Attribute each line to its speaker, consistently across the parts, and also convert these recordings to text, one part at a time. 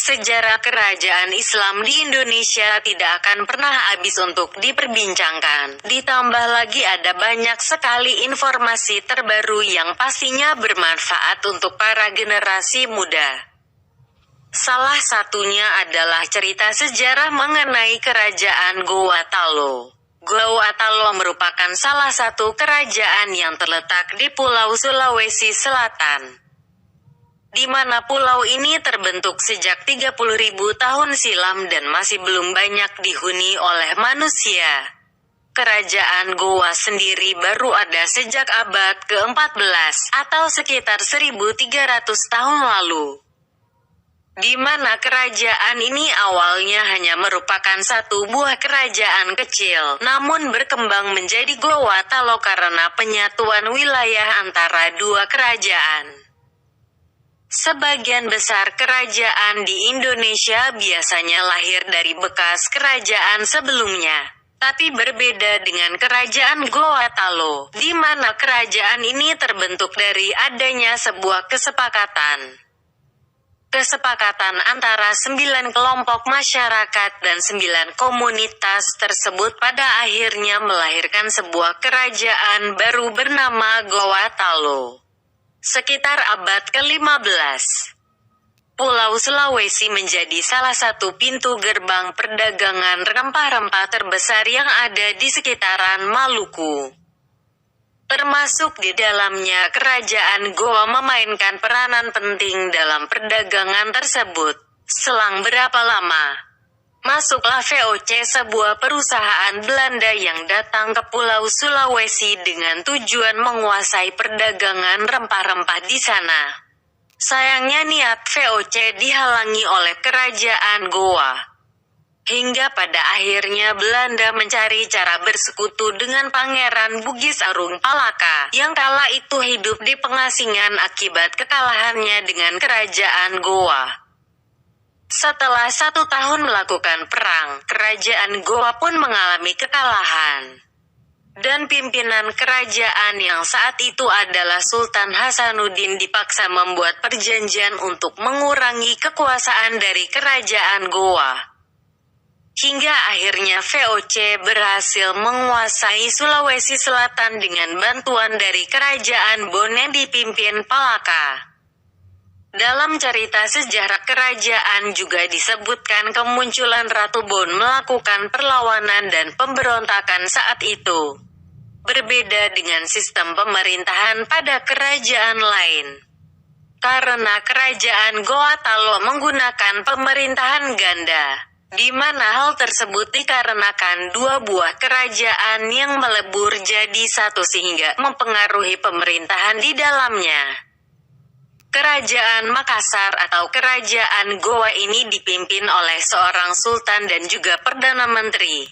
Speaker 1: Sejarah kerajaan Islam di Indonesia tidak akan pernah habis untuk diperbincangkan. Ditambah lagi ada banyak sekali informasi terbaru yang pastinya bermanfaat untuk para generasi muda. Salah satunya adalah cerita sejarah mengenai kerajaan Goa Talo. Goa Talo merupakan salah satu kerajaan yang terletak di Pulau Sulawesi Selatan, di mana pulau ini terbentuk sejak 30.000 tahun silam dan masih belum banyak dihuni oleh manusia. Kerajaan Goa sendiri baru ada sejak abad ke-14 atau sekitar 1.300 tahun lalu, di mana kerajaan ini awalnya hanya merupakan satu buah kerajaan kecil, namun berkembang menjadi Goa Talo karena penyatuan wilayah antara dua kerajaan. Sebagian besar kerajaan di Indonesia biasanya lahir dari bekas kerajaan sebelumnya. Tapi berbeda dengan kerajaan Goa Talo, di mana kerajaan ini terbentuk dari adanya sebuah kesepakatan. Kesepakatan antara 9 kelompok masyarakat dan 9 komunitas tersebut pada akhirnya melahirkan sebuah kerajaan baru bernama Goa Talo. Sekitar abad ke-15, Pulau Sulawesi menjadi salah satu pintu gerbang perdagangan rempah-rempah terbesar yang ada di sekitaran Maluku. Termasuk di dalamnya kerajaan Goa memainkan peranan penting dalam perdagangan tersebut. Selang berapa lama, masuklah VOC, sebuah perusahaan Belanda yang datang ke Pulau Sulawesi dengan tujuan menguasai perdagangan rempah-rempah di sana. Sayangnya niat VOC dihalangi oleh kerajaan Goa. Hingga pada akhirnya Belanda mencari cara bersekutu dengan Pangeran Bugis Arung Palaka, yang kala itu hidup di pengasingan akibat kekalahannya dengan kerajaan Goa. Setelah 1 tahun melakukan perang, kerajaan Goa pun mengalami kekalahan. Dan pimpinan kerajaan yang saat itu adalah Sultan Hasanuddin dipaksa membuat perjanjian untuk mengurangi kekuasaan dari kerajaan Goa. Hingga akhirnya VOC berhasil menguasai Sulawesi Selatan dengan bantuan dari kerajaan Bon yang dipimpin Palaka. Dalam cerita sejarah kerajaan juga disebutkan kemunculan Ratu Bon melakukan perlawanan dan pemberontakan saat itu. Berbeda dengan sistem pemerintahan pada kerajaan lain. Karena kerajaan Goa Talo menggunakan pemerintahan ganda, di mana hal tersebut dikarenakan dua buah kerajaan yang melebur jadi satu sehingga mempengaruhi pemerintahan di dalamnya. Kerajaan Makassar atau kerajaan Goa ini dipimpin oleh seorang sultan dan juga perdana menteri.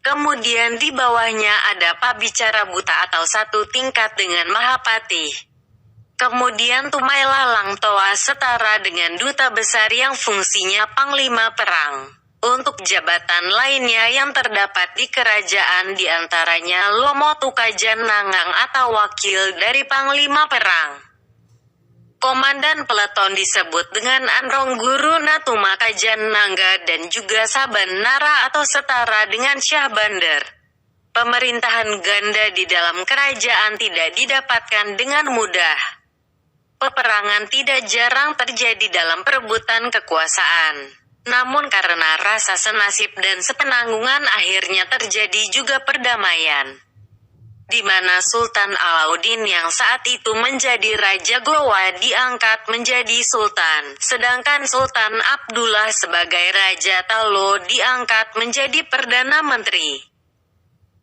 Speaker 1: Kemudian di bawahnya ada pabicara buta atau satu tingkat dengan Mahapati. Kemudian Tumailah Langtoa setara dengan duta besar yang fungsinya panglima perang. Untuk jabatan lainnya yang terdapat di kerajaan diantaranya Lomo Tukajan Nangang atau wakil dari panglima perang. Komandan peleton disebut dengan Anrong Guru Natuma Kajan Nangga dan juga Saban Nara atau setara dengan Syah Bandar. Pemerintahan ganda di dalam kerajaan tidak didapatkan dengan mudah. Peperangan tidak jarang terjadi dalam perebutan kekuasaan. Namun karena rasa senasib dan sepenanggungan akhirnya terjadi juga perdamaian, di mana Sultan Alauddin yang saat itu menjadi Raja Goa diangkat menjadi Sultan, sedangkan Sultan Abdullah sebagai Raja Talo diangkat menjadi Perdana Menteri.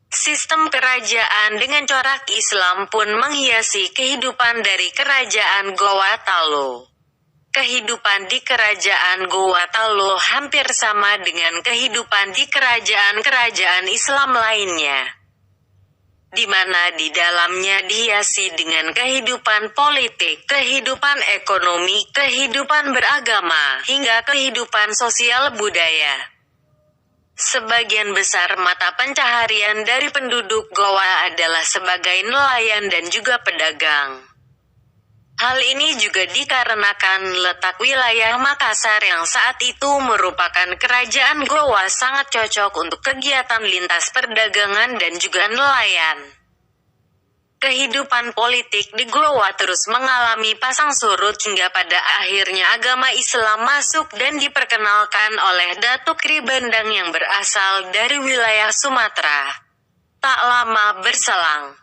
Speaker 1: Sistem kerajaan dengan corak Islam pun menghiasi kehidupan dari kerajaan Goa Talo. Kehidupan di kerajaan Goa Talo hampir sama dengan kehidupan di kerajaan-kerajaan Islam lainnya, di mana di dalamnya dihiasi dengan kehidupan politik, kehidupan ekonomi, kehidupan beragama, hingga kehidupan sosial budaya. Sebagian besar mata pencaharian dari penduduk Goa adalah sebagai nelayan dan juga pedagang. Hal ini juga dikarenakan letak wilayah Makassar yang saat itu merupakan kerajaan Gowa sangat cocok untuk kegiatan lintas perdagangan dan juga nelayan. Kehidupan politik di Gowa terus mengalami pasang surut hingga pada akhirnya agama Islam masuk dan diperkenalkan oleh Datuk Kri Bandang yang berasal dari wilayah Sumatera. Tak lama berselang,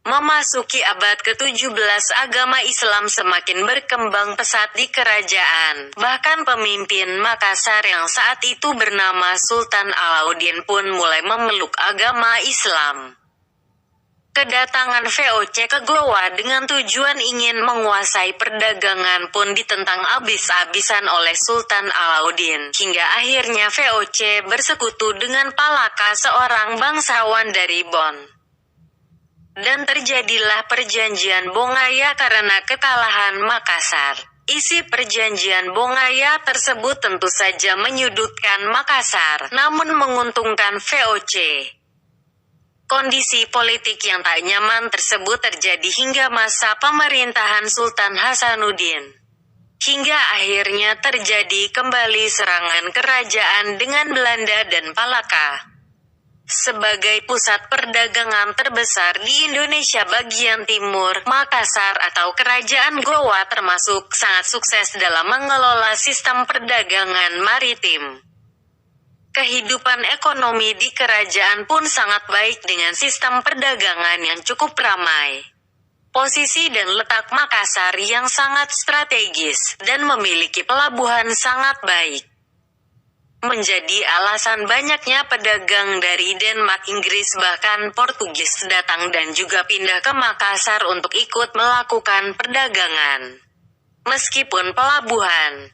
Speaker 1: memasuki abad ke-17 agama Islam semakin berkembang pesat di kerajaan. Bahkan pemimpin Makassar yang saat itu bernama Sultan Alauddin pun mulai memeluk agama Islam. Kedatangan VOC ke Gowa dengan tujuan ingin menguasai perdagangan pun ditentang abis-abisan oleh Sultan Alauddin, hingga akhirnya VOC bersekutu dengan Palaka, seorang bangsawan dari Bon. Dan terjadilah perjanjian Bongaya karena kekalahan Makassar. Isi perjanjian Bongaya tersebut tentu saja menyudutkan Makassar, namun menguntungkan VOC. Kondisi politik yang tak nyaman tersebut terjadi hingga masa pemerintahan Sultan Hasanuddin. Hingga akhirnya terjadi kembali serangan kerajaan dengan Belanda dan Palaka. Sebagai pusat perdagangan terbesar di Indonesia bagian timur, Makassar atau Kerajaan Gowa termasuk sangat sukses dalam mengelola sistem perdagangan maritim. Kehidupan ekonomi di kerajaan pun sangat baik dengan sistem perdagangan yang cukup ramai. Posisi dan letak Makassar yang sangat strategis dan memiliki pelabuhan sangat baik menjadi alasan banyaknya pedagang dari Denmark, Inggris bahkan Portugis datang dan juga pindah ke Makassar untuk ikut melakukan perdagangan. Meskipun pelabuhan